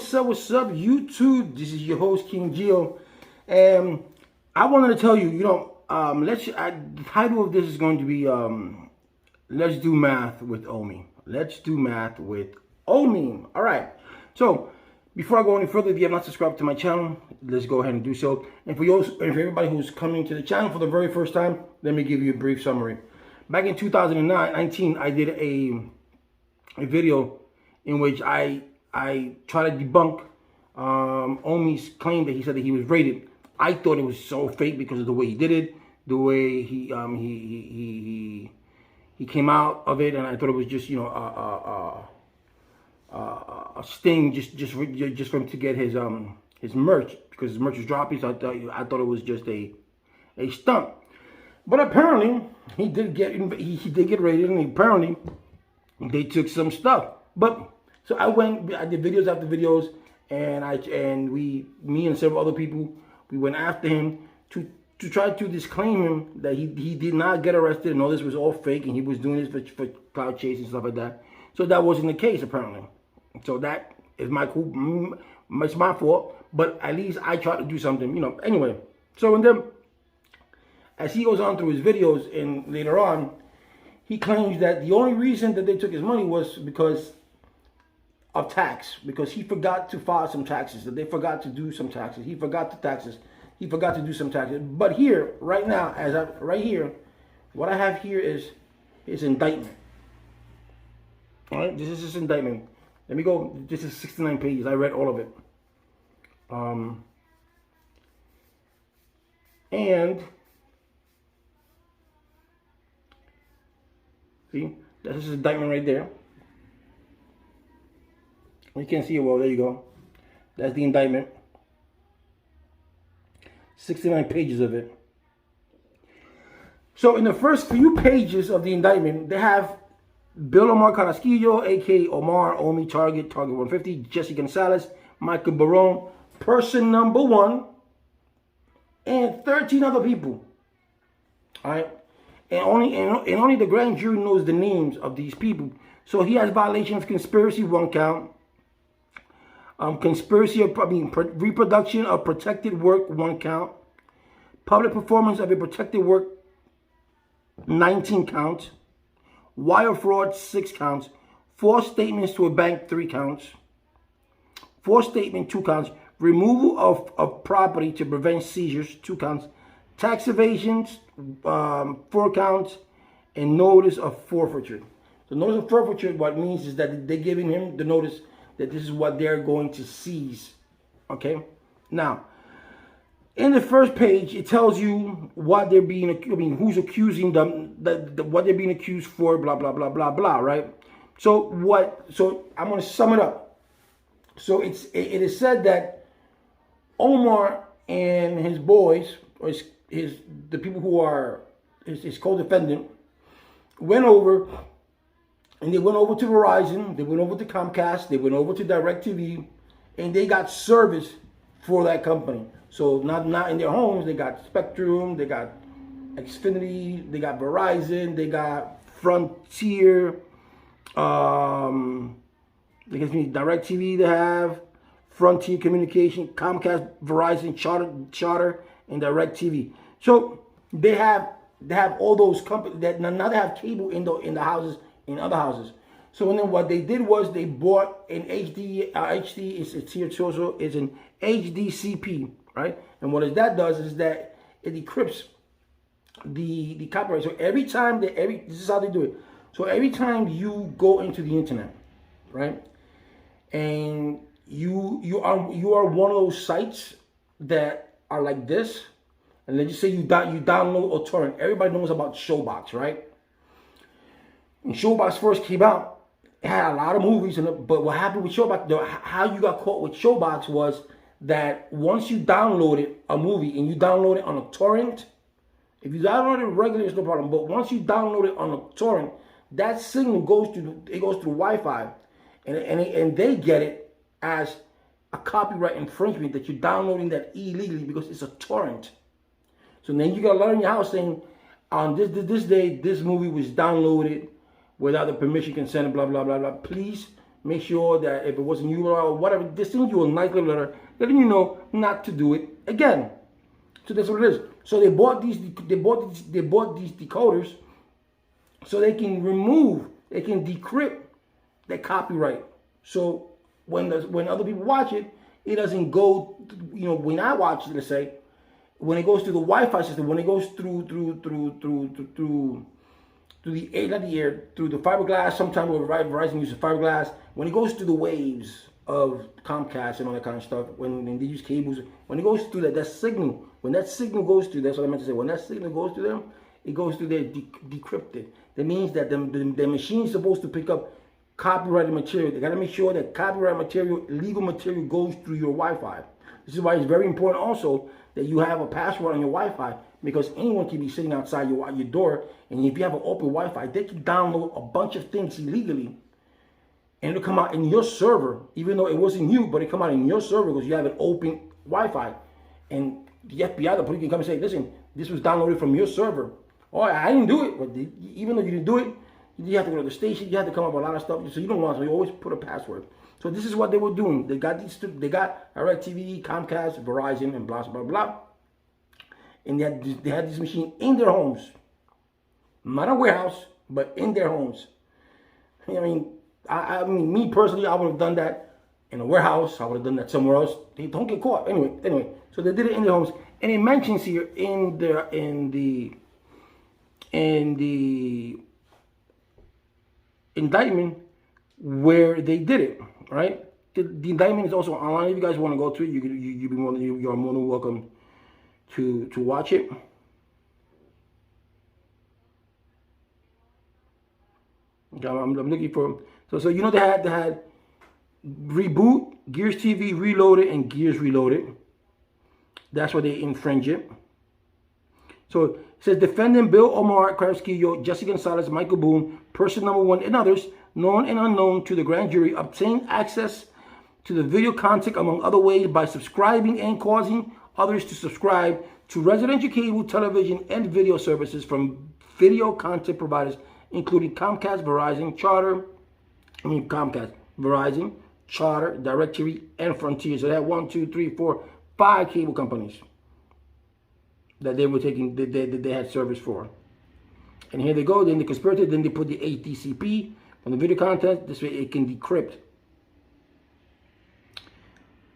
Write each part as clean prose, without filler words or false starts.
what's up, YouTube? This is your host, King Gio. And I wanted to tell you, the title of this is going to be, Let's Do Math with Omi. Let's do math with Omi. All right. So, before I go any further, if you have not subscribed to my channel, let's go ahead and do so. And for everybody who's coming to the channel for the very first time, let me give you a brief summary. Back in 2019, I did a video in which I tried to debunk Omi's claim that he said that he was rated. I thought it was so fake because of the way he did it, the way he came out of it, and I thought it was just a sting just for him to get his merch, because his merch was dropping. So I thought it was just a stunt. But apparently he did get rated, and apparently they took some stuff. But so I did videos after videos, and me and several other people, we went after him to try to disclaim him that he did not get arrested and all this was all fake and he was doing this for cloud chase and stuff like that. So that wasn't the case apparently. So that is it's my fault, but at least I tried to do something, Anyway, so and then as he goes on through his videos and later on, he claims that the only reason that they took his money was because of tax, because he forgot to file some taxes, that they forgot to do some taxes. He forgot to do some taxes. But here, right now, right here, what I have here is his indictment. All right, this is his indictment. Let me go. This is 69 pages. I read all of it. And see, that's his indictment right there. You can't see it well. There you go. That's the indictment. 69 pages of it. So in the first few pages of the indictment, they have Bill Omar Carrasquillo, a.k.a. Omar, Omi, Target 150, Jesse Gonzalez, Michael Barone, person number 1, and 13 other people. All right? And only the grand jury knows the names of these people. So he has violation of conspiracy, 1 count. Reproduction of protected work, 1 count. Public performance of a protected work, 19 counts. Wire fraud, 6 counts. False statements to a bank, 3 counts. False statement, 2 counts. Removal of property to prevent seizures, 2 counts. Tax evasions, 4 counts. And notice of forfeiture. So notice of forfeiture, what it means is that they're giving him the notice that this is what they're going to seize. Okay? Now, in the first page, it tells you what they're being, who's accusing them, what they're being accused for, blah, blah, blah, blah, blah, right? So I'm going to sum it up. So it is said that Omar and his boys, or the people who are his co-defendant, went over. And they went over to Verizon, they went over to Comcast, they went over to DirecTV, and they got service for that company. So not in their homes, they got Spectrum, they got Xfinity, they got Verizon, they got Frontier, DirecTV they have, Frontier Communication, Comcast, Verizon, Charter, and DirecTV. So they have all those companies that now they have cable in the houses, in other houses. So and then what they did was they bought an HD it's here also is an HDCP, right? And what that does is that it decrypts the copyright. So every time this is how they do it. So every time you go into the internet, right, and you are one of those sites that are like this, and let's just say you download a torrent. Everybody knows about Showbox, right? When Showbox first came out, it had a lot of movies in it, but what happened with Showbox, how you got caught with Showbox was that once you downloaded a movie and you download it on a torrent, if you download it regularly, it's no problem, but once you download it on a torrent, that signal goes through Wi-Fi, and they get it as a copyright infringement that you're downloading that illegally because it's a torrent. So then you got a letter in your house saying, on this day, this movie was downloaded without the permission, consent, blah, blah, blah, blah. Please make sure that if it wasn't you or whatever, they send you a nice little letter letting you know not to do it again. So that's what it is. So they bought these decoders so they can decrypt the copyright. So when other people watch it, it doesn't go. When I watch it, let's say, when it goes through the Wi-Fi system, when it goes through the air, not the air, through the fiberglass. Sometimes Verizon uses fiberglass. When it goes through the waves of Comcast and all that kind of stuff, when they use cables, when it goes through that signal, when that signal goes through, that's what I meant to say. When that signal goes through them, it goes through there decrypted. That means that the machine is supposed to pick up copyrighted material. They got to make sure that copyright material, legal material, goes through your Wi-Fi. This is why it's very important also that you have a password on your Wi-Fi, because anyone can be sitting outside your door, and if you have an open Wi-Fi, they can download a bunch of things illegally, and it'll come out in your server, even though it wasn't you, but it come out in your server because you have an open Wi-Fi, and the FBI, the police, can come and say, listen, this was downloaded from your server. Oh, I didn't do it, but even though you didn't do it, you have to go to the station, you have to come up with a lot of stuff, so you don't want to, so you always put a password. So this is what they were doing. They got DirecTV, Comcast, Verizon, and blah, blah, blah. And they had this machine in their homes. Not a warehouse, but in their homes. I mean, me personally, I would have done that in a warehouse. I would have done that somewhere else. They don't get caught. Anyway, so they did it in their homes. And it mentions here in the indictment where they did it. Right? The indictment is also online. If you guys want to go to it, you're more than welcome to watch it. Okay, I'm looking for, so they had Reboot, Gears TV Reloaded, and Gears Reloaded. That's why they infringe it. So it says defendant Bill Omar Carrasquillo, Jesse Gonzalez, Michael Boone, person number 1, and others, known and unknown to the grand jury, obtained access to the video content among other ways by subscribing and causing others to subscribe to residential cable, television, and video services from video content providers, including Comcast, Verizon, Charter, DirecTV, and Frontier. So they had 1, 2, 3, 4, 5 cable companies that they were taking, that they had service for. And here they go. Then the conspirator. Then they put the HTTP on the video content. This way it can decrypt.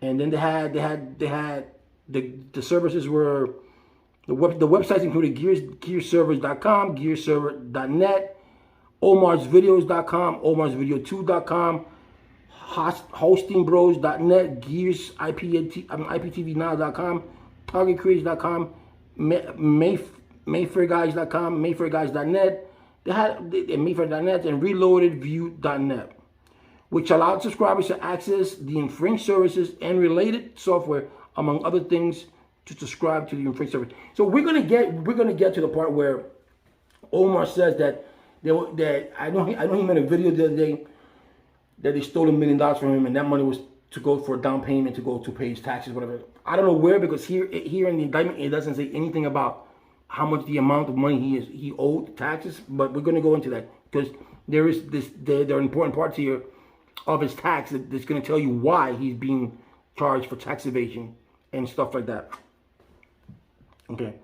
And then they had the services were the websites included gearservers.com, gearserver.net, omarsvideos.com, omarsvideo2.com, hostingbros.net, gears iptvnow.com, targetcreators.com, mayfairguys.com, mayfairguys.net. They had mayfair.net and reloadedview.net, which allowed subscribers to access the infringed services and related software, among other things, to subscribe to the infringed service. So we're gonna get to the part where Omar says that I know he made a video the other day that they stole $1 million from him, and that money was to go for a down payment to go to pay his taxes, whatever. I don't know where, because here in the indictment it doesn't say anything about how much the amount of money he owed taxes, but we're going to go into that because there are important parts here of his tax that's going to tell you why he's being charged for tax evasion and stuff like that. Okay.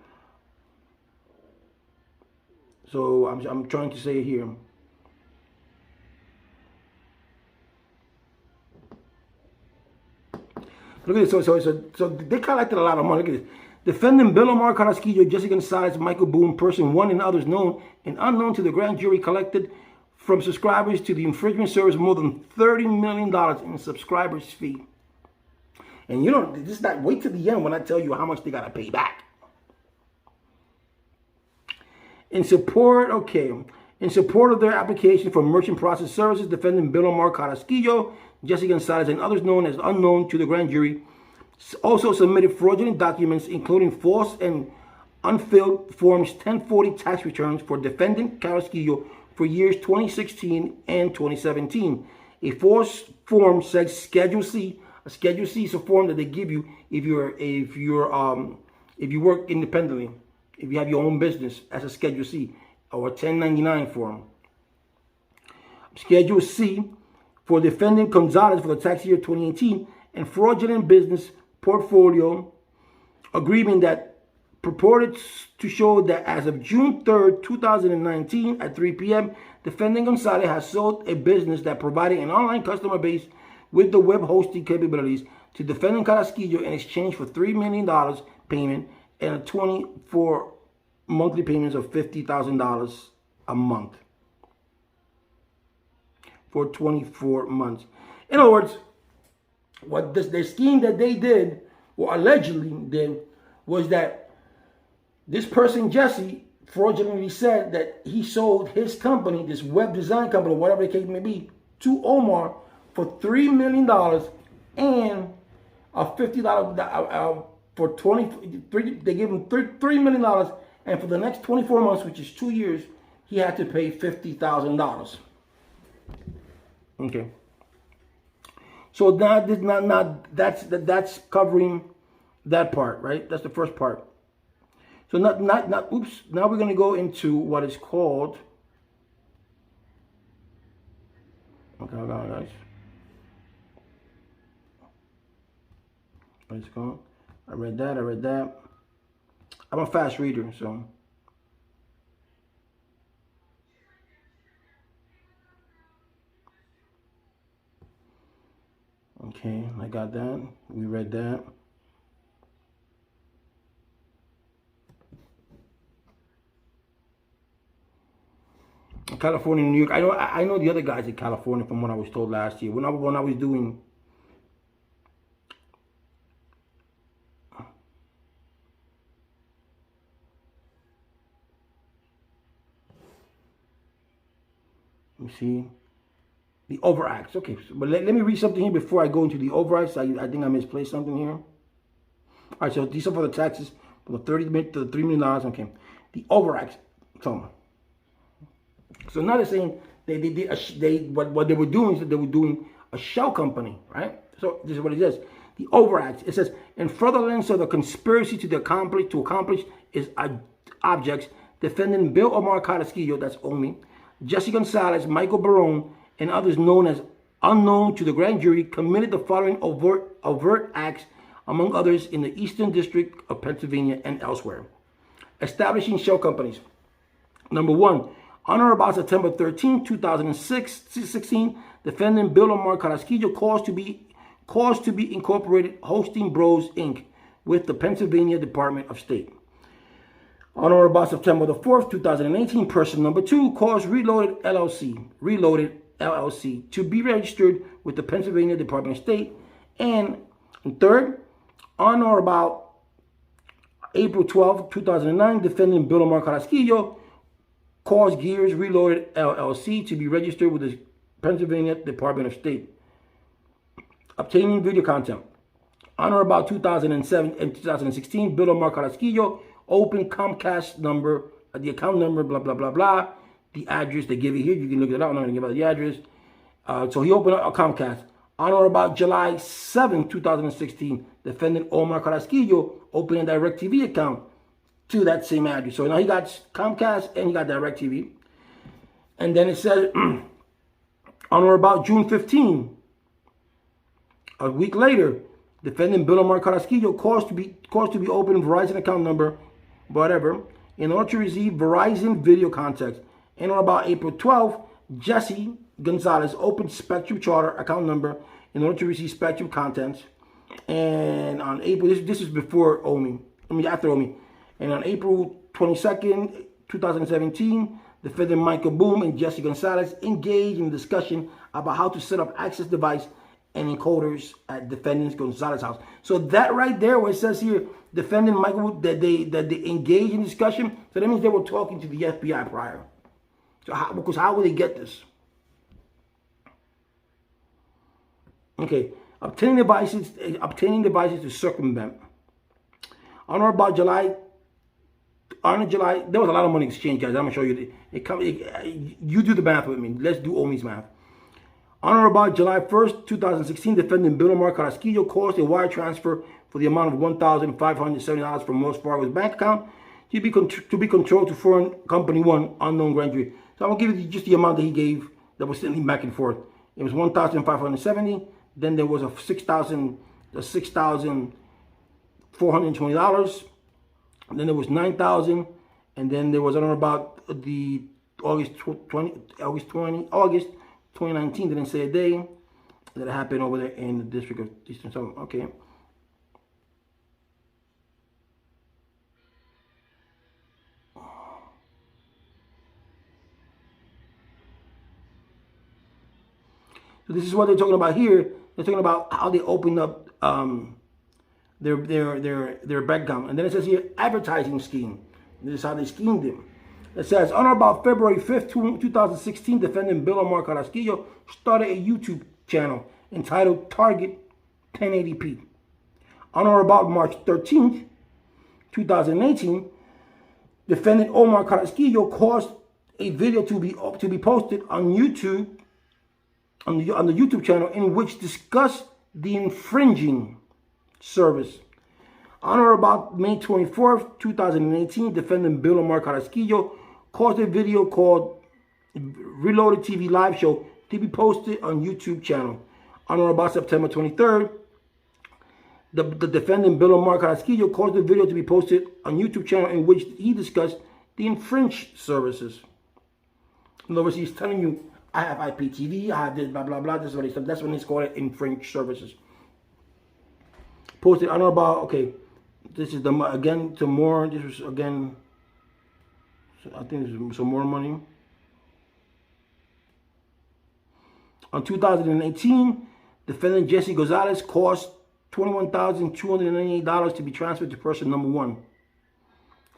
So I'm trying to say it here. Look at this. So they collected a lot of money. Look at this. Defendant Bill Omar Carrasquillo, Jesse Gonzalez, Michael Boone, person 1, and others known and unknown to the grand jury collected from subscribers to the infringement service more than $30 million in subscribers' fee. And this is not, wait till the end when I tell you how much they got to pay back. In support of their application for merchant process services, defendant Bill Omar Carrasquillo, Jesse Gonzalez, and others known as unknown to the grand jury also submitted fraudulent documents, including false and unfilled Forms 1040 tax returns for defendant Carrasquillo for years 2016 and 2017. A false form says Schedule C. A Schedule C is a form that they give you if you work independently, if you have your own business, as a Schedule C, or a 1099 form. Schedule C for defendant Gonzalez for the tax year 2018 and fraudulent business portfolio agreement that purported to show that as of June 3rd, 2019 at 3 p.m., defendant Gonzalez has sold a business that provided an online customer base with the web hosting capabilities to defendant Carrasquillo in exchange for $3 million payment and a 24 monthly payments of $50,000 a month for 24 months. In other words, what the scheme that they did, or allegedly did, was that this person, Jesse, fraudulently said that he sold his company, this web design company, whatever the case may be, to Omar for $3 million and a $50 for 23. They gave him $3 million, and for the next 24 months, which is 2 years, he had to pay $50,000. Okay. So that's covering that part, right? That's the first part. So oops. Now we're gonna go into what is called. Okay, guys. Let's go. I read that. I'm a fast reader, so. Okay, I got that. We read that. California, New York. I know the other guys in California from what I was told last year. When I was doing. Let me see. The Overacts. Okay, but let me read something here before I go into the Overacts. I think I misplaced something here. All right, so these are for the taxes, for the $30 to the $3 million. Okay, the Overacts. So now they're saying what they were doing is that they were doing a shell company, right? So this is what it says. The Overacts. It says, in furtherance of the conspiracy to accomplish its objects, defendant Bill Omar Carrasquillo, that's Omi, Jesse Gonzalez, Michael Barone, and others known as unknown to the grand jury, committed the following overt acts, among others, in the Eastern District of Pennsylvania and elsewhere. Establishing shell companies. Number one, on or about September 13, 2016, defendant Bill Omar Carrasquillo caused to be incorporated Hosting Bros, Inc. with the Pennsylvania Department of State. On or about September the 4th, 2018, person number 2 caused Reloaded LLC to be registered with the Pennsylvania Department of State. And third, on or about April 12, 2009, defendant Bill Omar Carrasquillo caused Gears Reloaded LLC to be registered with the Pennsylvania Department of State. Obtaining video content. On or about 2007 and 2016, Bill Omar Carrasquillo opened Comcast number, the account number, blah, blah, blah, blah. The address, they give it here. You can look it up. I'm not going to give out the address. So he opened a Comcast. On or about July 7, 2016, defendant Omar Carrasquillo opened a DirecTV account to that same address. So now he got Comcast and he got DirecTV. And then it says, on or about June 15, a week later, defendant Bill Omar Carrasquillo caused to be open Verizon account number, whatever, in order to receive Verizon video contacts. And on about April 12th, Jesse Gonzalez opened Spectrum Charter account number in order to receive Spectrum contents. And on April, this is before Omi, after Omi. And on April 22nd, 2017, defendant Michael Boom and Jesse Gonzalez engaged in a discussion about how to set up access device and encoders at defendant Gonzalez's house. So that right there, where it says here, defendant Michael, that they engaged in discussion, so that means they were talking to the FBI prior. So because how will they get this? Okay, obtaining devices to circumvent. On or about July, there was a lot of money exchanged, guys. I'm gonna show you. You do the math with me. Let's do Omi's math. On or about July 1st, 2016, defendant Bill Omar Carrasquillo caused a wire transfer for the amount of $1,570 from Wells Fargo's bank account to be controlled to foreign company one, unknown grand jury. So I'm gonna give you just the amount that he gave that was sending back and forth It was $1,570. Then there was a $6,420. And then there was $9,000. And then there was another about the August 2019. Didn't say a day. That happened over there in the District of Eastern Suburb. Okay. So this is what they're talking about here. They're talking about how they opened up their background. And then it says here, advertising scheme. This is how they schemed him. It says, on or about February 5th, 2016, defendant Bill Omar Carrasquillo started a YouTube channel entitled Target 1080p. On or about March 13th, 2018, defendant Omar Carrasquillo caused a video to be posted on YouTube, on the YouTube channel, in which discussed the infringing service. On or about May 24th, 2018, defendant Bill Omar Carrasquillo caused a video called Reloaded TV Live Show to be posted on YouTube channel. On or about September 23rd, the defendant Bill Omar Carrasquillo caused the video to be posted on YouTube channel in which he discussed the infringed services. In other words, he's telling you, I have IPTV, I have this, blah, blah, blah. This is what he said. That's when he's called it infringed services. Posted on or about, okay, this is again, some more, this was again, I think there's some more money. On 2018, defendant Jesse Gonzalez cost $21,298 to be transferred to person number 1.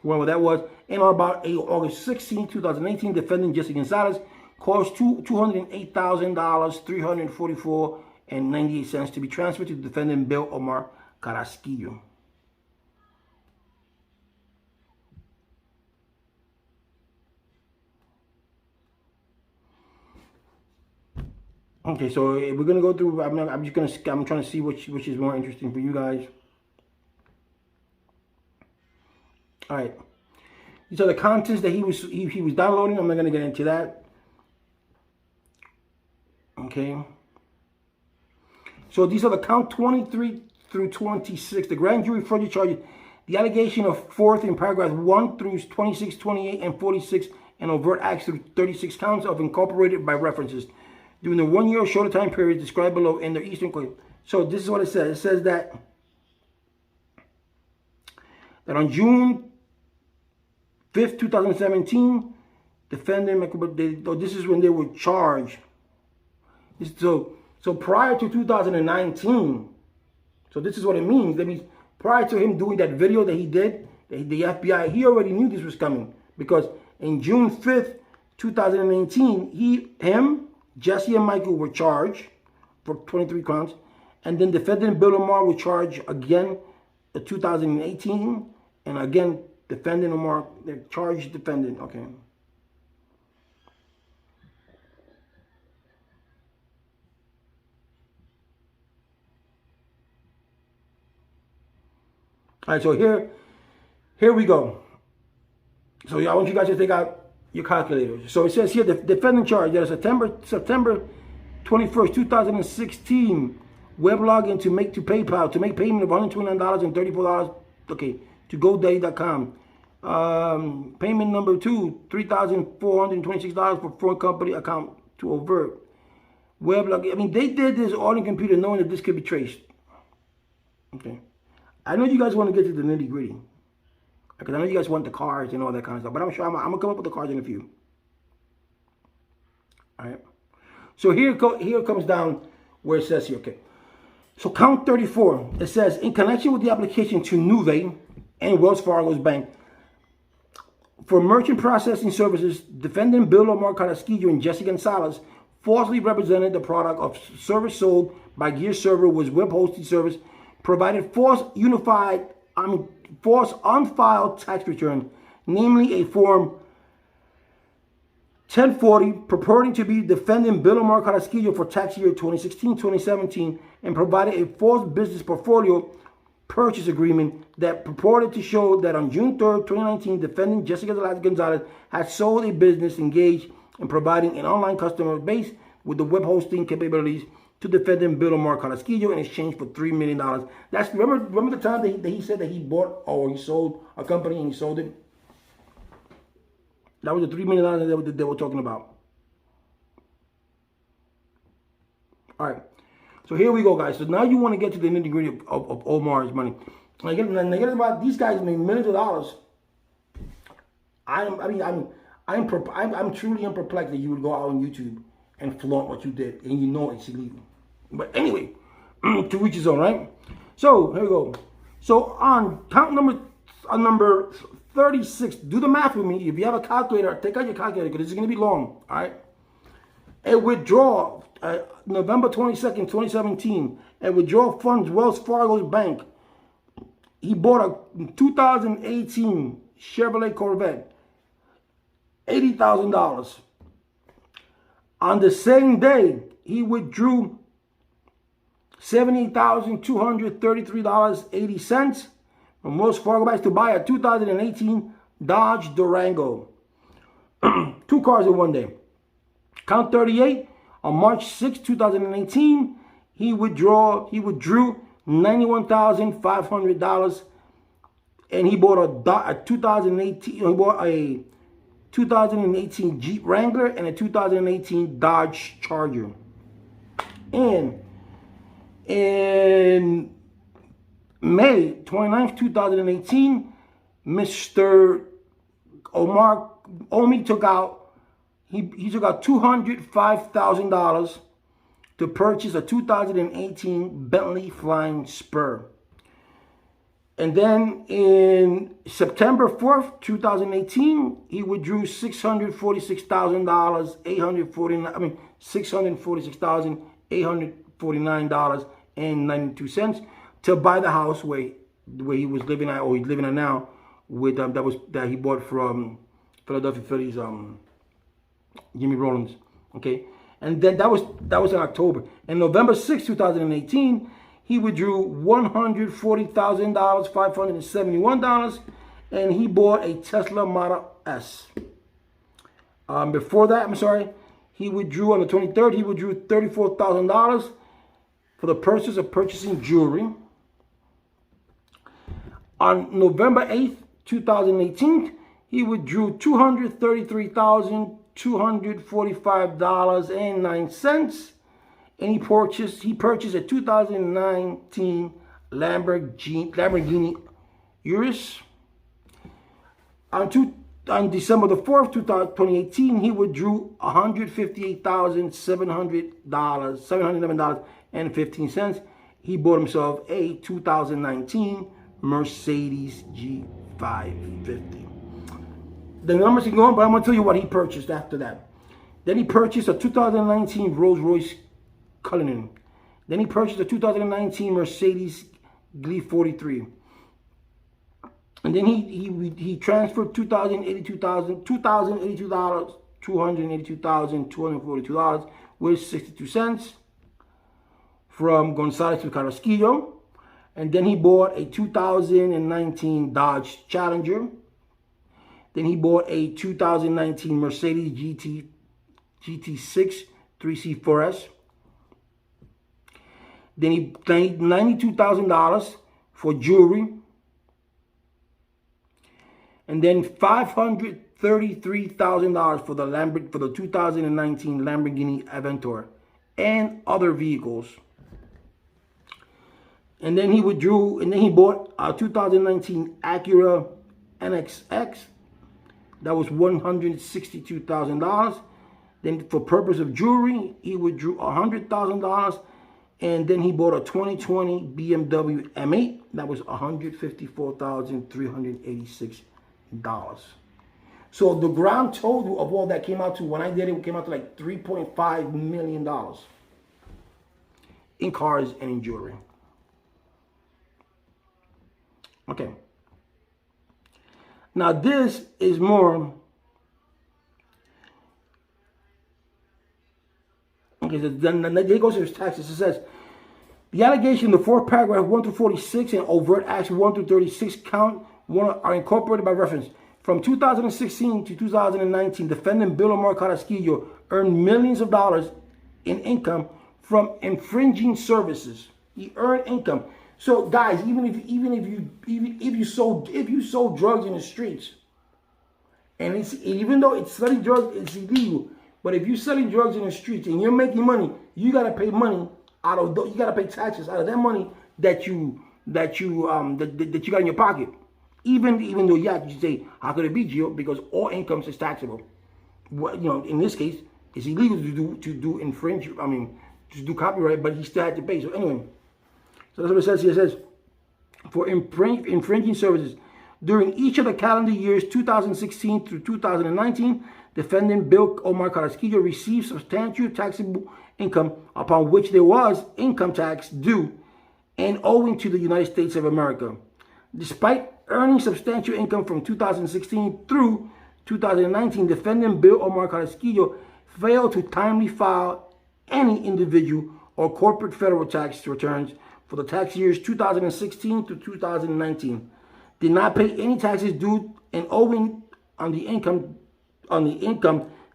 Whoever that was. And on about August 16, 2018, defendant Jesse Gonzalez cost $208,000, $344.98 to be transferred to defendant Bill Omar Carrasquillo. Okay, so we're gonna go through. I'm trying to see which is more interesting for you guys. All right, these are the contents that he was downloading. I'm not gonna get into that. Okay. So these are the count 23 through 26. The grand jury fraud charges. The allegation of fourth in paragraph 1 through 26, 28, and 46, and overt acts through 36 counts of incorporated by references during the 1 year or shorter time period described below in the Eastern Court. So this is what it says. It says that on June 5th, 2017, defendant, this is when they were charged. So prior to 2019, so this is what it means. That means prior to him doing that video that he did, the FBI, he already knew this was coming. Because in June 5th, 2018, him, Jesse and Michael were charged for 23 counts. And then defendant Bill Omar was charged again in 2018. And again, defendant Omar, they're charged defendant, okay. All right, so here we go. So I want you guys to take out your calculators. So it says here, the defendant charge that September 21st, 2016, web login to PayPal to make payment of $129 and $34. Okay, to GoDaddy.com. Payment number 2, $3,426 for foreign company account to Overt. Web login. I mean, they did this all in computer, knowing that this could be traced. Okay. I know you guys want to get to the nitty gritty, because I know you guys want the cards and all that kind of stuff, but I'm sure I'm gonna come up with the cards in a few. All right. So here it comes down where it says here, okay. So count 34, it says, in connection with the application to Nuvei and Wells Fargo's bank for merchant processing services, defendant Bill Omar Carrasquillo and Jesse Gonzalez falsely represented the product of service sold by Gear Server was web hosting service, provided false unfiled tax return, namely a form 1040 purporting to be defendant Bill Omar Carrasquillo for tax year 2016-2017, and provided a false business portfolio purchase agreement that purported to show that on June 3rd, 2019, defendant Jessica Gonzalez had sold a business engaged in providing an online customer base with the web hosting capabilities to defendant Bill Omar Carrasquillo in exchange for $3 million. That's remember the time that he said that he bought or he sold a company and he sold it? That was the $3 million that they were talking about. All right. So here we go, guys. So now you want to get to the nitty-gritty of Omar's money. Again, about these guys made millions of dollars. I'm truly perplexed that you would go out on YouTube and flaunt what you did, and you know it's illegal. But anyway, to each his own, right? So here we go. So on count number 36, do the math with me. If you have a calculator, take out your calculator because this is going to be long. All right. A withdrawal, November 22nd, 2017. A withdrawal funds Wells Fargo's bank. He bought a 2018 Chevrolet Corvette, $80,000. On the same day, he withdrew $78,233.80 from Wells Fargo Bank to buy a 2018 Dodge Durango. 2 cars in one day. Count 38, on March 6, 2018, he withdrew $91,500, and he bought a 2018 Jeep Wrangler and a 2018 Dodge Charger. And in May 29th, 2018, Mr. Omi took out $205,000 to purchase a 2018 Bentley Flying Spur. And then in September 4th, 2018, he withdrew $646,849.92 to buy the house where he was living at, or he's living at now, with that he bought from Philadelphia Phillies Jimmy Rollins. Okay, and then that was in October. And November 6, 2018, he withdrew $140,571, and he bought a Tesla Model S. Before that, he withdrew on the 23rd. He withdrew $34,000 for the purchase of purchasing jewelry. On November 8th, 2018, he withdrew $233,245.09, and he purchased a 2019 Lamborghini Urus. On December the 4th, 2018, he withdrew $711.15. He bought himself a 2019 Mercedes G550. The numbers can go on, but I'm going to tell you what he purchased after that. Then he purchased a 2019 Rolls-Royce Cullinan. Then he purchased a 2019 Mercedes Gleaf 43. And then he transferred $282,242 with 62 cents from Gonzalez to Carrasquillo. And then he bought a 2019 Dodge Challenger. Then he bought a 2019 Mercedes GT6 3C4S. Then he paid $92,000 for jewelry. And then $533,000 for the 2019 Lamborghini Aventador and other vehicles. And then he withdrew, and then he bought a 2019 Acura NXX. That was $162,000. Then for purpose of jewelry, he withdrew $100,000. And then he bought a 2020 BMW M8. That was $154,386. So the grand total of all that came out to, when I did it, came out to like $3.5 million in cars and in jewelry. Okay. Now this is more. Okay, then he goes to his taxes. It says, the allegation in the fourth paragraph 1 through 46 and overt acts 1 through 36 count 1 are incorporated by reference. From 2016 to 2019, defendant Bill Omar Carrasquillo earned millions of dollars in income from infringing services. He earned income. So guys, even if you sold drugs in the streets, and even though it's selling drugs, it's illegal. But if you're selling drugs in the streets and you're making money, you gotta pay money out of you gotta pay taxes out of that money that you got in your pocket. Even though you say, how could it be, Gio? Because all incomes is taxable. Well, in this case, it's illegal to do copyright, but he still had to pay. So anyway, so that's what it says here. It says, for infringing services during each of the calendar years 2016 through 2019, defendant Bill Omar Carrasquillo received substantial taxable income upon which there was income tax due and owing to the United States of America. Despite earning substantial income from 2016 through 2019, defendant Bill Omar Carrasquillo failed to timely file any individual or corporate federal tax returns for the tax years 2016 to 2019, did not pay any taxes due and owing on the income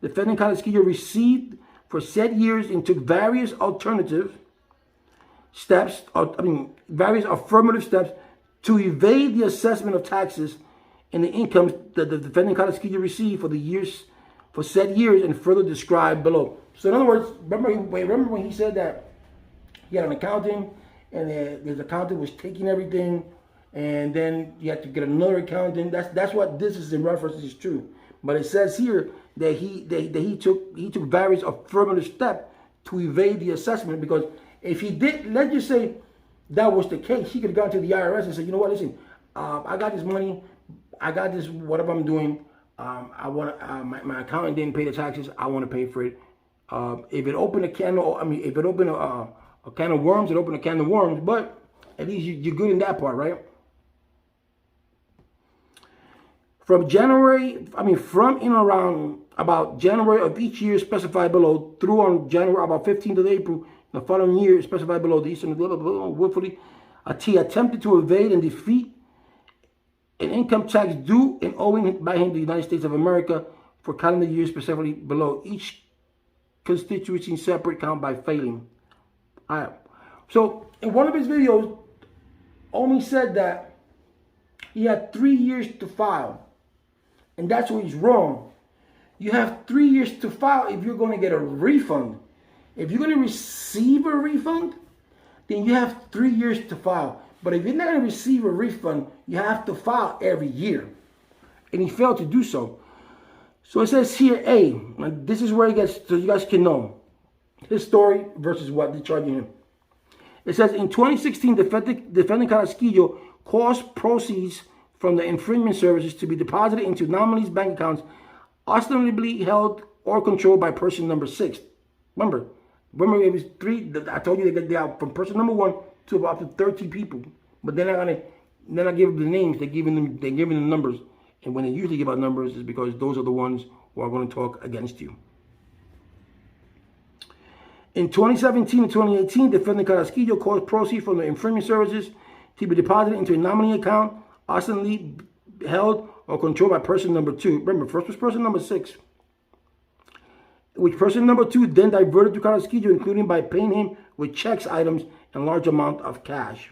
defendant Carrasquillo received for said years, and took various affirmative steps to evade the assessment of taxes and the incomes that the defendant Carrasquillo received for said years, and further described below. So in other words, remember when he said that he had an accountant, and his accountant was taking everything, and then you had to get another accountant. That's what this is in reference to. But it says here that he took various affirmative steps to evade the assessment, because if he did, let's just say that was the case, he could have gone to the IRS and said, you know what, listen, I got this money, I got this, whatever I'm doing, I want my accountant didn't pay the taxes, I want to pay for it. If it opened a can of worms, it opened a can of worms, but at least you're good in that part, right? From in around about January of each year specified below, through on January about 15th of April, the following year specified below, the Eastern willfully, he attempted to evade and defeat an income tax due and owing by him to the United States of America for calendar years specifically below, each constituting separate count by failing. All right. So in one of his videos, Omi said that he had 3 years to file. And that's where he's wrong. You have 3 years to file if you're going to get a refund. If you're going to receive a refund, then you have 3 years to file. But if you're not going to receive a refund, you have to file every year. And he failed to do so. So it says here, A, and this is where he gets, so you guys can know his story versus what they're charging him. It says, in 2016, defendant Carrasquillo caused proceeds from the infringement services to be deposited into nominees' bank accounts ostensibly held or controlled by person number 6. Remember it was 3. I told you they are from person number 1 to about 30 people. But they're not giving the names. They're giving them the numbers. And when they usually give out numbers, is because those are the ones who are going to talk against you. In 2017 and 2018, defendant Carrasquillo caused proceeds from the infringement services to be deposited into a nominee account ostensibly held or controlled by person number 2. Remember, first was person number 6, which person number 2 then diverted to Carrasquillo, including by paying him with checks, items, and large amount of cash.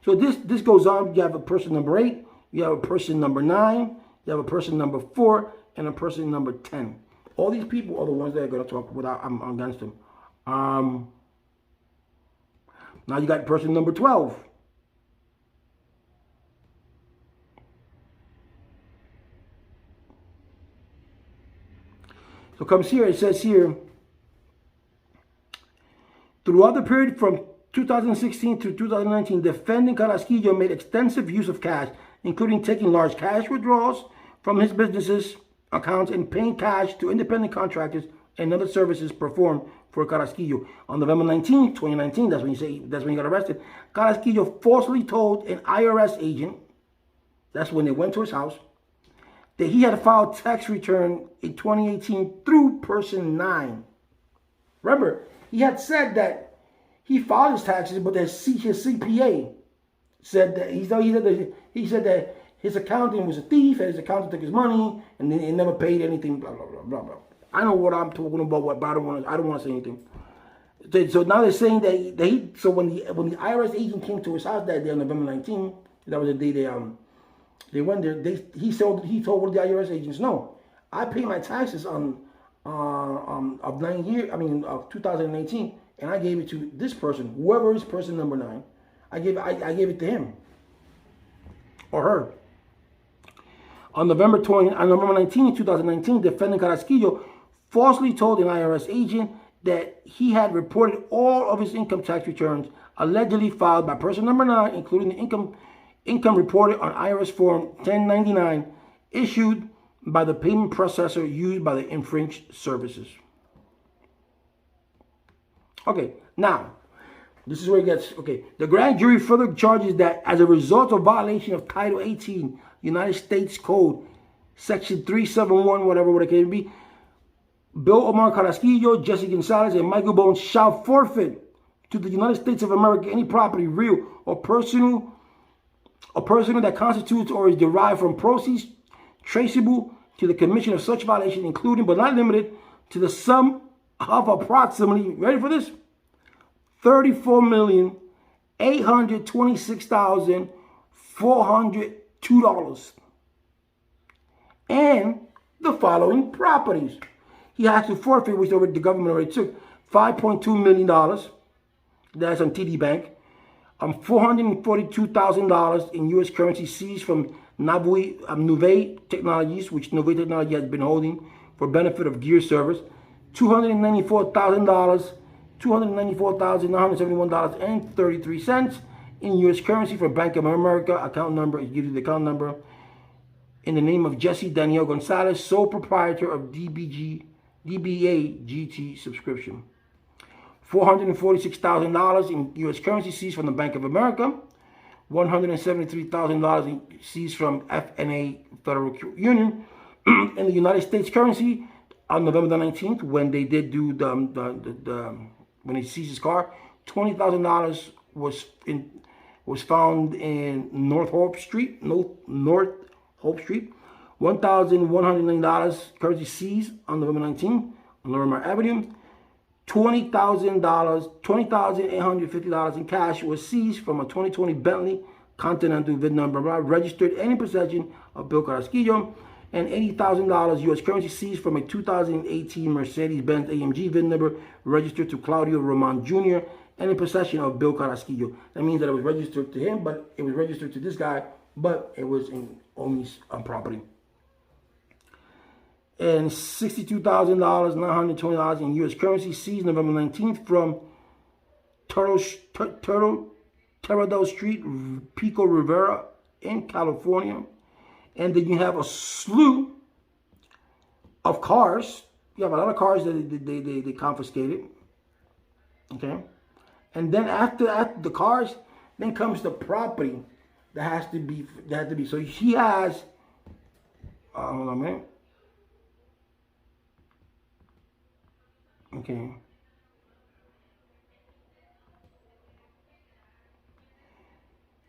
So this goes on. You have a person number 8, you have a person number 9, you have a person number 4, and a person number 10. All these people are the ones that are going to talk without I'm against them. Now you got person number 12. So comes here, it says here, throughout the period from 2016 to 2019, defendant Carrasquillo made extensive use of cash, including taking large cash withdrawals from his businesses accounts and paying cash to independent contractors and other services performed for Carrasquillo. On November 19, 2019, that's when he got arrested, Carrasquillo falsely told an IRS agent, that's when they went to his house, that he had filed tax return in 2018 through person 9. Remember, he had said that he filed his taxes, but his CPA said that he said that his accountant was a thief, and his accountant took his money, and then he never paid anything. Blah blah blah blah blah. I know what I'm talking about, but I don't want to say anything. So now they're saying that he. So when the IRS agent came to his house that day on November 19th, that was the day they went there. He told one of the IRS agents, no, I pay my taxes on of 2018, and I gave it to this person, whoever is person number 9. I gave it to him or her. On November 19, 2019, defendant Carrasquillo falsely told an IRS agent that he had reported all of his income tax returns allegedly filed by person number 9, including the income reported on IRS Form 1099 issued by the payment processor used by the infringed services. Okay, now, this is where it gets, okay. The grand jury further charges that as a result of violation of Title 18, United States Code, Section 371, whatever it may be, Bill Omar Carrasquillo, Jesse Gonzalez, and Michael Bones shall forfeit to the United States of America any property, real or personal that constitutes or is derived from proceeds traceable to the commission of such violation, including but not limited to the sum of approximately, ready for this, $34,826,402, and the following properties. He has to forfeit, which the government already took, $5.2 million. That's on TD Bank. $442,000 in U.S. currency seized from Nuvei Technologies, which Nuvei Technology has been holding for benefit of gear service. $294,971.33 in U.S. currency for Bank of America account number. It gives you the account number in the name of Jesse Daniel Gonzalez, sole proprietor of DBA GT subscription. $446,000 in U.S. currency seized from the Bank of America. $173,000 seized from FNA Federal Union. In the United States currency, on November the 19th, when they did do when he seized his car, $20,000 was found in North Hope Street. $1,109 currency seized on November 19th on Lorimer Avenue. $20,850 in cash was seized from a 2020 Bentley Continental VIN number registered and in possession of Bill Carrasquillo, and $80,000 U.S. currency seized from a 2018 Mercedes-Benz AMG VIN number registered to Claudio Roman Jr. and in possession of Bill Carrasquillo. That means that it was registered to him, but it was registered to this guy, but it was in only property. And $62,920 in U.S. currency seized November 19th from Teradale Street, Pico Rivera in California. And then you have a slew of cars. You have a lot of cars that they confiscated. Okay. And then after the cars, then comes the property that has to be. So he has. Hold on a minute. Okay.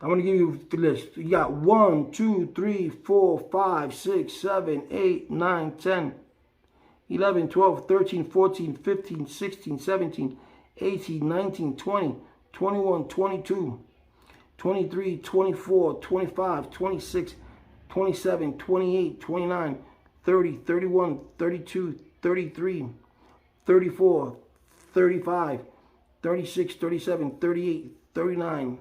I'm going to give you the list. You got 1, 2, 3, 4, 5, 6, 7, 8, 9, 10, 11, 12, 13, 14, 15, 16, 17, 18, 19, 20, 21, 22, 23, 24, 25, 26, 27, 28, 29, 30, 31, 32, 33, 34, 35, 36, 37, 38, 39,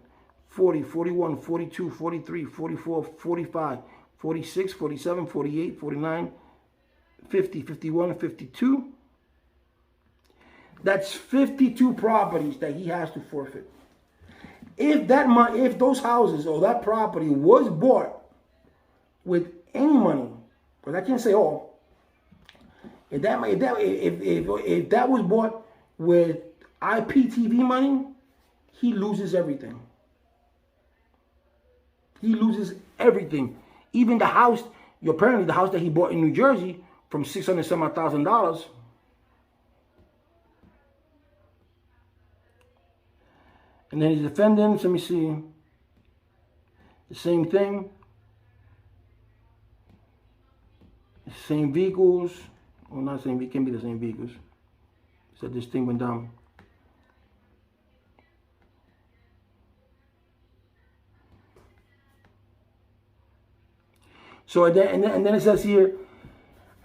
40, 41, 42, 43, 44, 45, 46, 47, 48, 49, 50, 51, 52. That's 52 properties that he has to forfeit. If those houses or that property was bought with any money, because I can't say all, if that was bought with IPTV money, he loses everything. He loses everything. Even the house, apparently the house that he bought in New Jersey from $600,000. And then his defendants, let me see. The same thing. The same vehicles. Well, not same, it can be the same vehicles. So this thing went down. So and then it says here,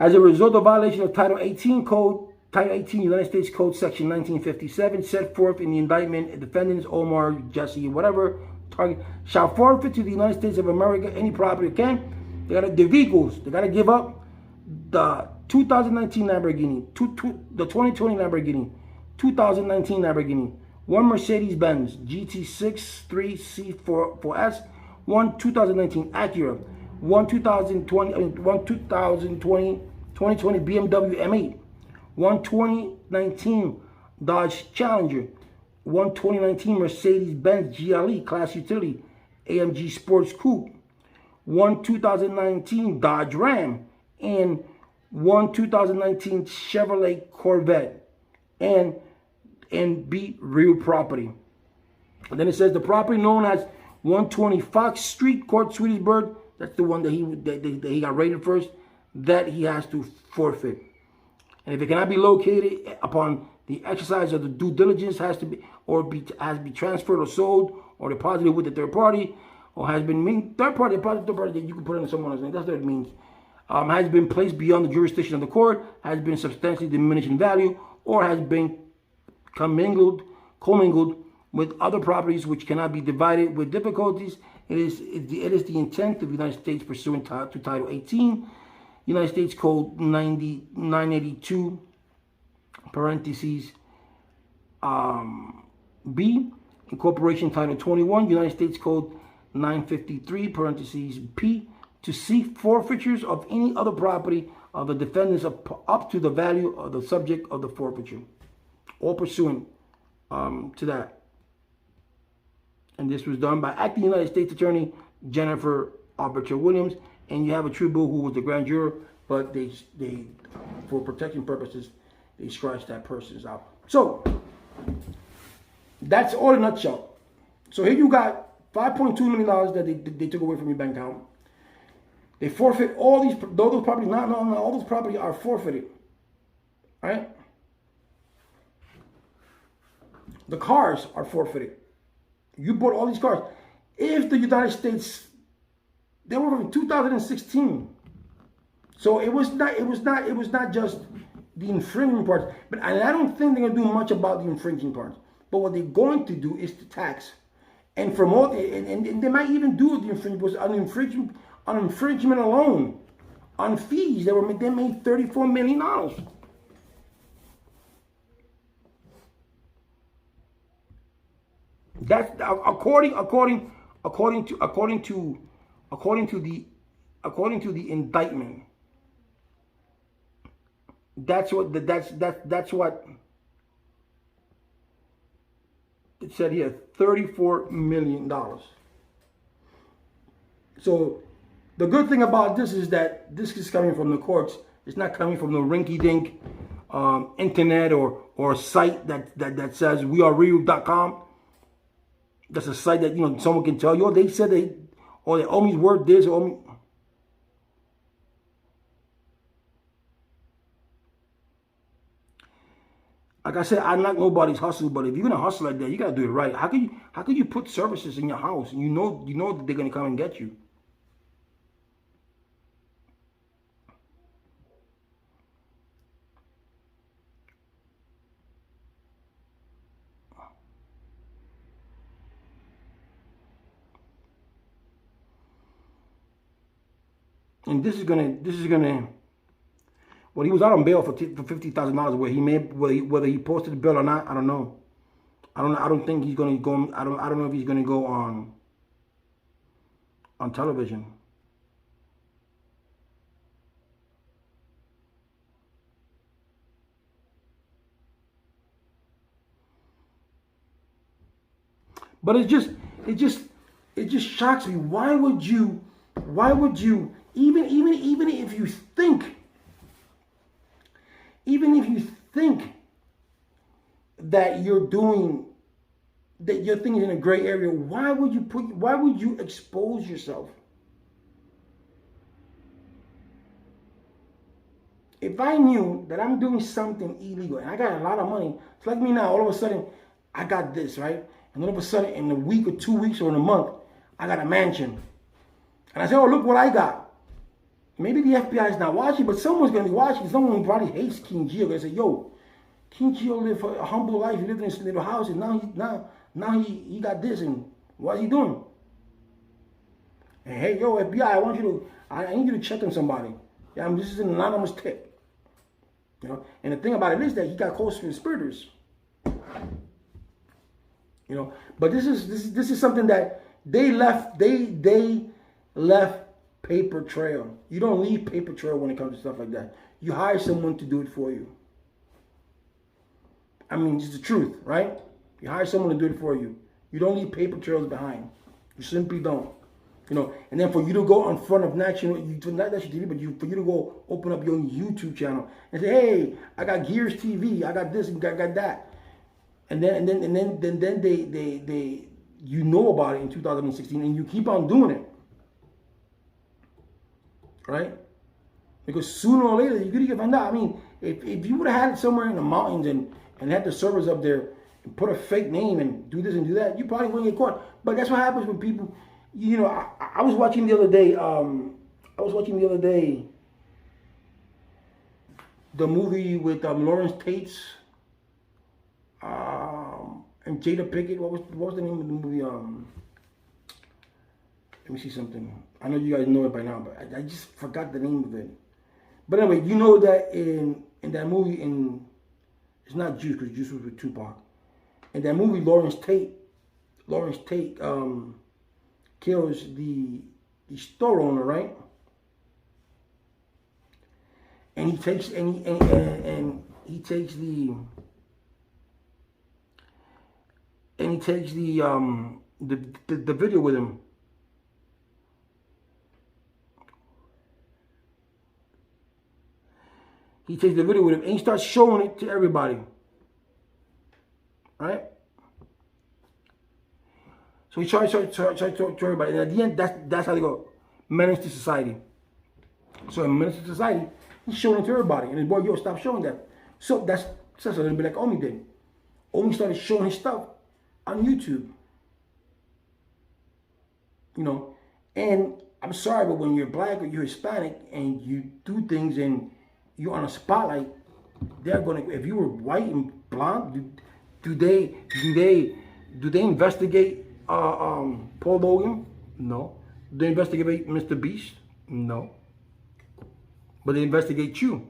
as a result of violation of Title 18 United States Code Section 1957, set forth in the indictment, defendants Omar, Jesse, whatever, target, shall forfeit to the United States of America any property the vehicles. They gotta give up the 2019 Lamborghini, the 2020 Lamborghini, 2019 Lamborghini, one Mercedes-Benz GT63 C4S, one 2019 Acura, one 2020 BMW M8, one 2019 Dodge Challenger, one 2019 Mercedes-Benz GLE Class Utility AMG Sports Coupe, one 2019 Dodge Ram, and one 2019 Chevrolet Corvette, and be real property. And then it says the property known as 120 Fox Street, Court, Sweetisburg, that's the one that he got raided first, that he has to forfeit. And if it cannot be located upon the exercise of the due diligence, has to be transferred or sold or deposited with the third party, or has been third party that you can put in someone else's name. That's what it means. Has been placed beyond the jurisdiction of the court, has been substantially diminished in value, or has been commingled with other properties which cannot be divided with difficulties. It is the intent of the United States pursuant to Title 18, United States Code 982, parentheses, B, Incorporation Title 21, United States Code 953, parentheses, P, to seek forfeitures of any other property of the defendants up to the value of the subject of the forfeiture, all pursuant to that. And this was done by acting United States Attorney Jennifer Arbiter Williams, and you have a true bill who was the grand juror, but they for protection purposes, they scratched that person's out. So that's all in a nutshell. So here you got $5.2 million that they took away from your bank account. They forfeit all those properties. No, all those properties are forfeited. All right? The cars are forfeited. You bought all these cars. If the United States, they were from 2016. So it was not just the infringing parts. But I don't think they're gonna do much about the infringing parts. But what they're going to do is the tax. And from all and they might even do the infringement on infringement alone, on fees. They made $34 million. That's according to the indictment. That's what it said here. $34 million. So the good thing about this is that this is coming from the courts. It's not coming from the rinky-dink internet or site that says wearereal.com. That's a site that someone can tell you. Oh, they said they owe me word this or owe me. Like I said, I'm not nobody's hustle, but if you're gonna hustle like that, you gotta do it right. How can you put services in your house and you know that they're gonna come and get you? And this is gonna. Well, he was out on bail for $50,000. Whether he posted the bill or not, I don't know. I don't think he's gonna go. I don't know if he's gonna go on television. But it just shocks me. Why would you even if you think that you're thinking in a gray area, why would you expose yourself? If I knew that I'm doing something illegal and I got a lot of money, it's like me now, all of a sudden I got this, right? And all of a sudden in a week or 2 weeks or in a month, I got a mansion. And I say, oh, look what I got. maybe the FBI is not watching, but someone's going to be watching. Someone probably hates King Gio. They say, yo, King Gio lived a humble life. He lived in this little house, and now he got this, and what's he doing? And hey, yo, FBI, I need you to check on somebody. Yeah, I mean, this is an anonymous tip. You know, and the thing about it is that he got close conspirators. You know, but this is something that they left. They left paper trail. You don't leave paper trail when it comes to stuff like that. You hire someone to do it for you. I mean, it's the truth, right? You hire someone to do it for you. You don't leave paper trails behind. You simply don't. You know, and then for you to go in front of national, not national TV, but for you to go open up your own YouTube channel and say, hey, I got Gears TV, I got this, and got that, and then they you know about it in 2016, and you keep on doing it, right? Because sooner or later you're gonna find out. I mean, if you would have had it somewhere in the mountains and had the servers up there and put a fake name and do this and do that, you probably wouldn't get caught. But that's what happens when people. You know, I was watching the other day. The movie with Lawrence Tate and Jada Pinkett. What was the name of the movie? Let me see something. I know you guys know it by now, but I just forgot the name of it. But anyway, you know that in that movie, it's not Juice, because Juice was with Tupac. In that movie, Lawrence Tate kills the store owner, right? And he takes he takes the video with him. He takes the video with him and he starts showing it to everybody, right? So he tries to everybody, and at the end, that's how they go. Menace to society. So in Menace to Society, he's showing it to everybody, and his boy, yo, stop showing that. So that's a little bit like Omi did. Omi started showing his stuff on YouTube. You know, and I'm sorry, but when you're black or you're Hispanic and you do things and you're on a spotlight, they're gonna. If you were white and blonde, do they investigate Paul Logan? No. Do they investigate Mr. Beast? No. But they investigate you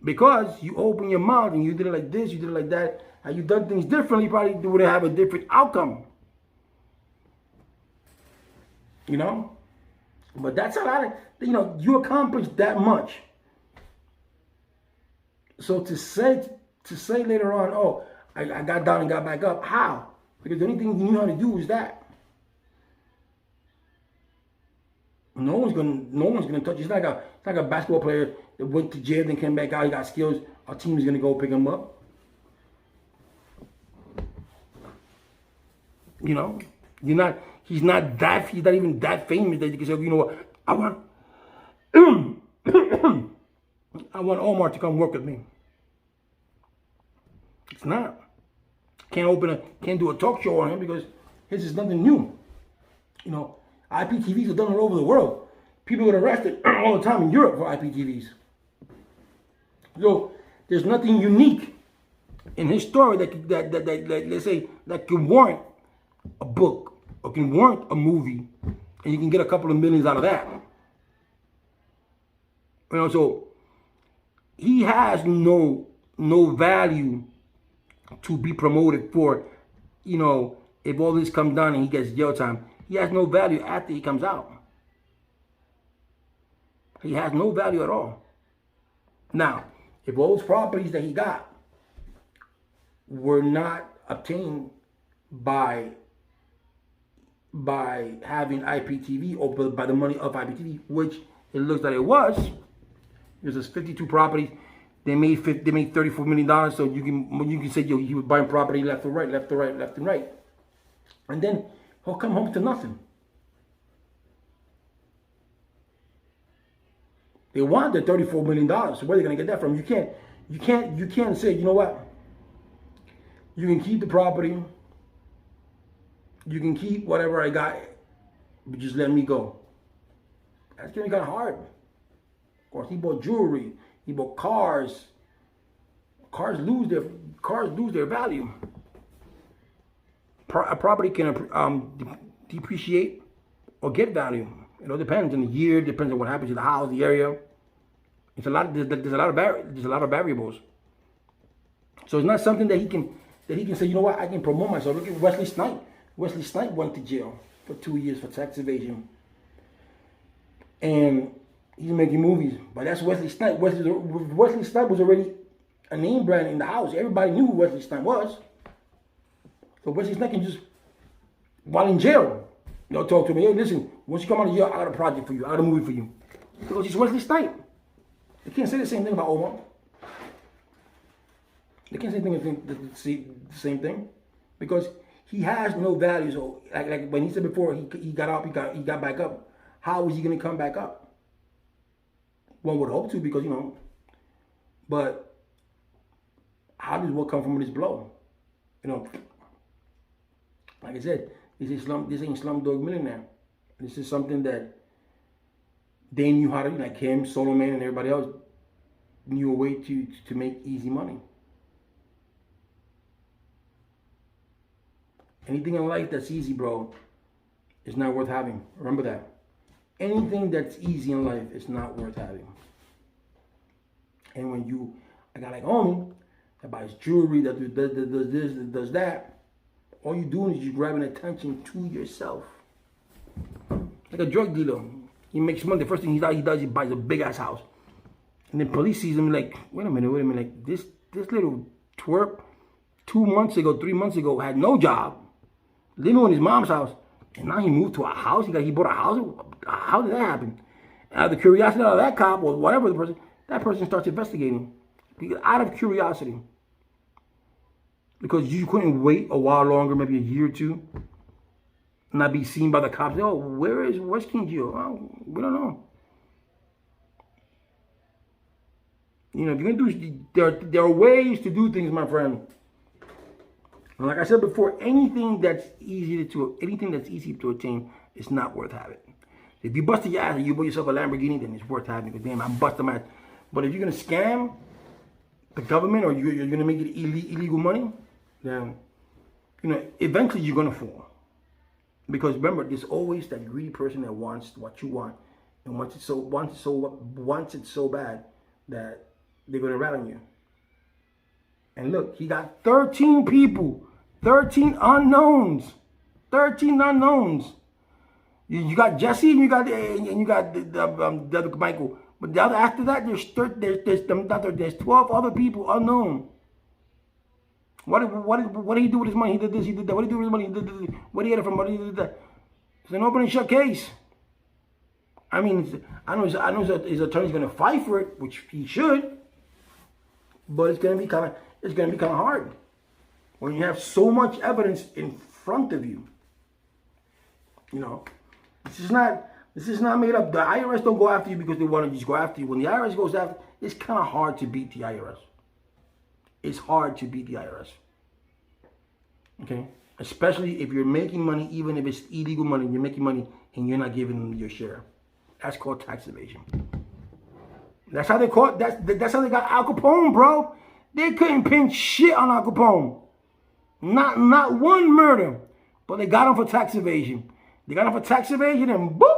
because you open your mouth and you did it like this, you did it like that. Had you done things differently, probably would have a different outcome. You know. But that's a lot of, you know, you accomplished that much. So to say later on, oh, I got down and got back up. How? Because the only thing you knew how to do was that. No one's gonna touch you. It's like a basketball player that went to jail and came back out. He got skills. Our team is gonna go pick him up. You know, he's not even that famous that you can say, you know what, I want Omar to come work with me. It's not. Can't do a talk show on him because his is nothing new. You know, IPTVs are done all over the world. People get arrested all the time in Europe for IPTVs. So there's nothing unique in his story that let's say that can warrant a book or can warrant a movie, and you can get a couple of millions out of that. You know, so he has no value to be promoted for. You know, if all this comes down and he gets jail time, he has no value after he comes out. He has no value at all. Now, if all those properties that he got were not obtained by having IPTV or by the money of IPTV, which it looks like it was, there's 52 properties. They made $34 million. So you can say, yo, he was buying property left to right, left to right, left and right, and then he'll come home to nothing. They want the $34 million. So where are they gonna get that from? You can't say, you know what? You can keep the property. You can keep whatever I got, but just let me go. That's gonna be kind of hard. course, he bought jewelry. He bought cars. Cars lose their value. A property can depreciate or get value. It all depends on the year. Depends on what happens to the house, the area. It's a lot. There's a lot of variables. So it's not something that he can say, you know what, I can promote myself. Look at Wesley Snipes. Wesley Snipes went to jail for 2 years for tax evasion, and he's making movies. But that's Wesley Snipes. Wesley Snipes was already a name brand in the house. Everybody knew who Wesley Snipes was. So Wesley Snipes can just, while in jail, they'll talk to me. Hey, listen, once you come out of jail, I got a project for you. I got a movie for you. Because he's Wesley Snipes. They can't say the same thing about Omar. They can't say the same thing because he has no value. So like when he said before, he got up, he got back up. How is he going to come back up? One would hope to, because but how does what come from this blow? Like I said, this ain't Slumdog Millionaire. This is something that they knew how to do, like him, Solomon, and everybody else knew a way to make easy money. Anything in life that's easy, bro, is not worth having. Remember that. Anything that's easy in life is not worth having. And when a guy like homie that buys jewelry, that does this, that does that, all you're doing is you're grabbing attention to yourself. Like a drug dealer. He makes money. The first thing he does, he buys a big ass house. And then police sees him like, wait a minute. Like this little twerp 2 months ago, 3 months ago had no job, living in his mom's house, and now he moved to a house. He bought a house. How did that happen? Out of the curiosity of that cop or whatever that person starts investigating. Out of curiosity. Because you couldn't wait a while longer, maybe a year or two, not be seen by the cops. Oh, where's King Gio? Oh, we don't know. If you're gonna do, there are ways to do things, my friend. And like I said before, anything that's easy to attain is not worth having. If you busted your ass and you bought yourself a Lamborghini, then it's worth having. Because damn, I'm busting my ass. But if you're gonna scam the government or you're gonna make it illegal money, then eventually you're gonna fall. Because remember, there's always that greedy person that wants what you want and wants it so bad that they're gonna rat on you. And look, he got 13 people, 13 unknowns, 13 unknowns. You got Jesse and you got the other Michael, but the other after that there's 12 other people unknown. What did he do with his money? He did this, he did that. What did he do with his money? He did this. What did he get it from? What did he do that? It's an open and shut case. I mean, I know his attorney's gonna fight for it, which he should, but it's gonna be kind of hard when you have so much evidence in front of you. This is not made up. The IRS don't go after you because they want to just go after you. When the IRS goes after, it's kind of hard to beat the IRS. It's hard to beat the IRS. Okay? Especially if you're making money, even if it's illegal money, you're making money and you're not giving them your share. That's called tax evasion. That's how they caught. That's how they got Al Capone, bro. They couldn't pin shit on Al Capone. Not one murder, but they got him for tax evasion. They got him for tax evasion, and boop,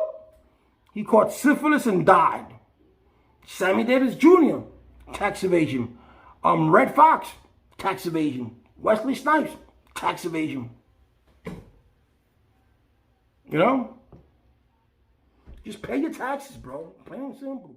he caught syphilis and died. Sammy Davis Jr., tax evasion. Red Fox, tax evasion. Wesley Snipes, tax evasion. Just pay your taxes, bro. Plain and simple.